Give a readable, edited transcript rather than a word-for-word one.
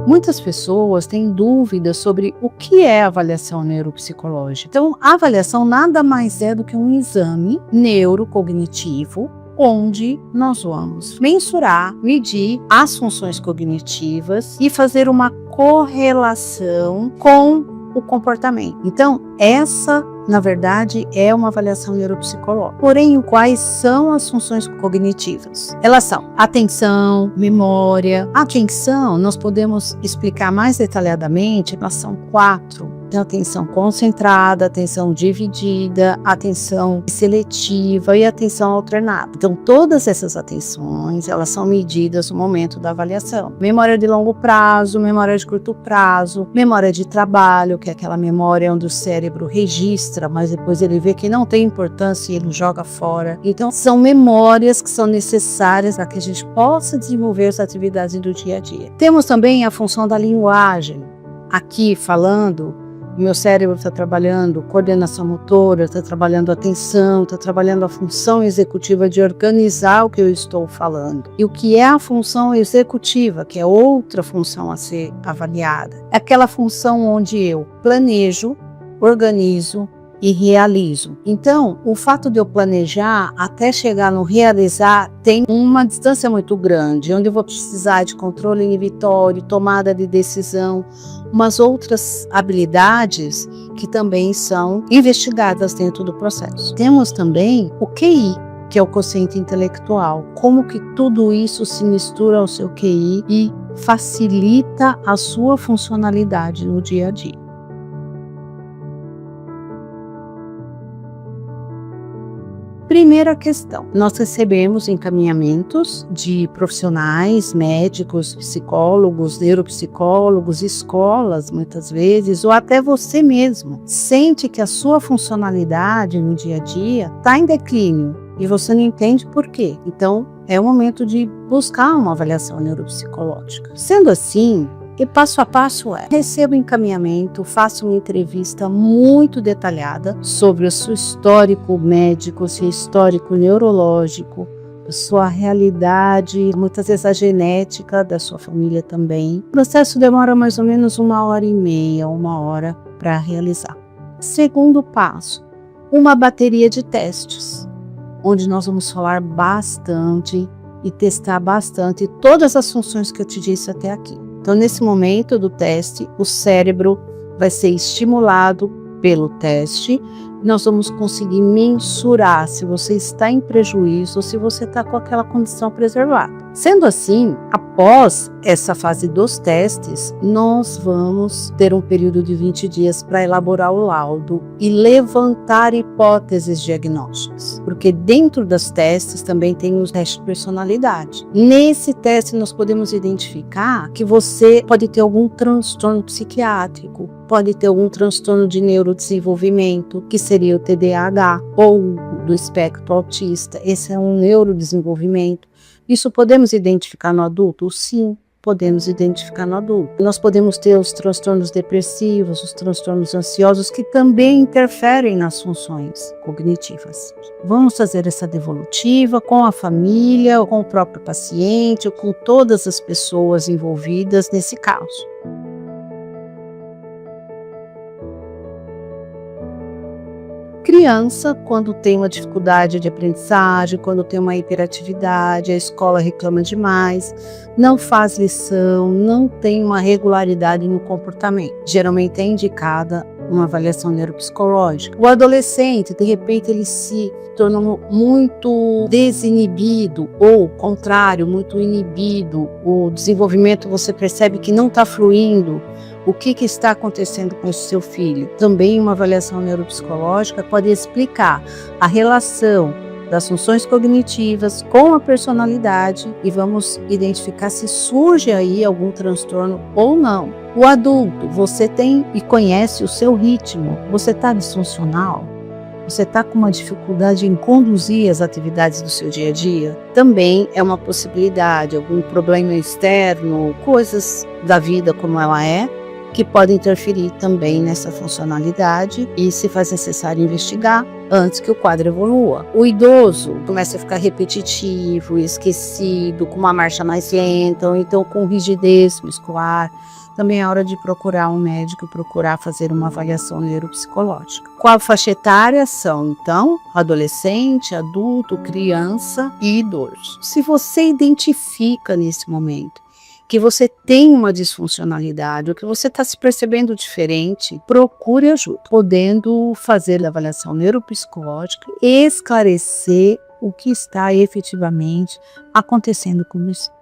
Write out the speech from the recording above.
Muitas pessoas têm dúvidas sobre o que é avaliação neuropsicológica. Então, a avaliação nada mais é do que um exame neurocognitivo, onde nós vamos mensurar, medir as funções cognitivas e fazer uma correlação com o comportamento. Então, essa, na verdade, é uma avaliação neuropsicológica. Porém, quais são as funções cognitivas? Elas são atenção, memória. Atenção, nós podemos explicar mais detalhadamente, elas são 4. Então, atenção concentrada, atenção dividida, atenção seletiva e atenção alternada. Então, todas essas atenções, elas são medidas no momento da avaliação. Memória de longo prazo, memória de curto prazo, memória de trabalho, que é aquela memória onde o cérebro registra, mas depois ele vê que não tem importância e ele joga fora. Então, são memórias que são necessárias para que a gente possa desenvolver as atividades do dia a dia. Temos também a função da linguagem. Aqui, falando, meu cérebro está trabalhando coordenação motora, está trabalhando atenção, está trabalhando a função executiva de organizar o que eu estou falando. E o que é a função executiva, que é outra função a ser avaliada? É aquela função onde eu planejo, organizo e realizo. Então, o fato de eu planejar até chegar no realizar tem uma distância muito grande, onde eu vou precisar de controle inibitório, tomada de decisão, umas outras habilidades que também são investigadas dentro do processo. Temos também o QI, que é o quociente intelectual. Como que tudo isso se mistura ao seu QI e facilita a sua funcionalidade no dia a dia. Primeira questão, nós recebemos encaminhamentos de profissionais, médicos, psicólogos, neuropsicólogos, escolas, muitas vezes, ou até você mesmo. Sente que a sua funcionalidade no dia a dia está em declínio e você não entende por quê. Então, é o momento de buscar uma avaliação neuropsicológica. Sendo assim, e passo a passo receba encaminhamento, faça uma entrevista muito detalhada sobre o seu histórico médico, seu histórico neurológico, a sua realidade, muitas vezes a genética da sua família também. O processo demora mais ou menos 1h30, 1h para realizar. Segundo passo, uma bateria de testes, onde nós vamos falar bastante e testar bastante todas as funções que eu te disse até aqui. Então, nesse momento do teste, o cérebro vai ser estimulado pelo teste. Nós vamos conseguir mensurar se você está em prejuízo ou se você está com aquela condição preservada. Sendo assim, após essa fase dos testes, nós vamos ter um período de 20 dias para elaborar o laudo e levantar hipóteses diagnósticas. Porque dentro dos testes também tem os testes de personalidade. Nesse teste nós podemos identificar que você pode ter algum transtorno psiquiátrico, pode ter algum transtorno de neurodesenvolvimento, que seria o TDAH ou do espectro autista. Esse é um neurodesenvolvimento. Isso podemos identificar no adulto? Sim, podemos identificar no adulto. Nós podemos ter os transtornos depressivos, os transtornos ansiosos, que também interferem nas funções cognitivas. Vamos fazer essa devolutiva com a família, com o próprio paciente, ou com todas as pessoas envolvidas nesse caso. Criança, quando tem uma dificuldade de aprendizagem, quando tem uma hiperatividade, a escola reclama demais, não faz lição, não tem uma regularidade no comportamento. Geralmente é indicada uma avaliação neuropsicológica. O adolescente, de repente, ele se torna muito desinibido ou, contrário, muito inibido. O desenvolvimento, você percebe que não está fluindo. O que está acontecendo com o seu filho? Também uma avaliação neuropsicológica pode explicar a relação das funções cognitivas com a personalidade e vamos identificar se surge aí algum transtorno ou não. O adulto, você tem e conhece o seu ritmo, você está disfuncional? Você está com uma dificuldade em conduzir as atividades do seu dia a dia? Também é uma possibilidade, algum problema externo, coisas da vida como ela é, que podem interferir também nessa funcionalidade e, se faz necessário investigar, antes que o quadro evolua. O idoso começa a ficar repetitivo, esquecido, com uma marcha mais lenta, ou então com rigidez muscular. Também é hora de procurar um médico, procurar fazer uma avaliação neuropsicológica. Qual faixa etária são, então? Adolescente, adulto, criança e idoso. Se você identifica nesse momento que você tem uma disfuncionalidade, ou que você está se percebendo diferente, procure ajuda, podendo fazer a avaliação neuropsicológica e esclarecer o que está efetivamente acontecendo com você.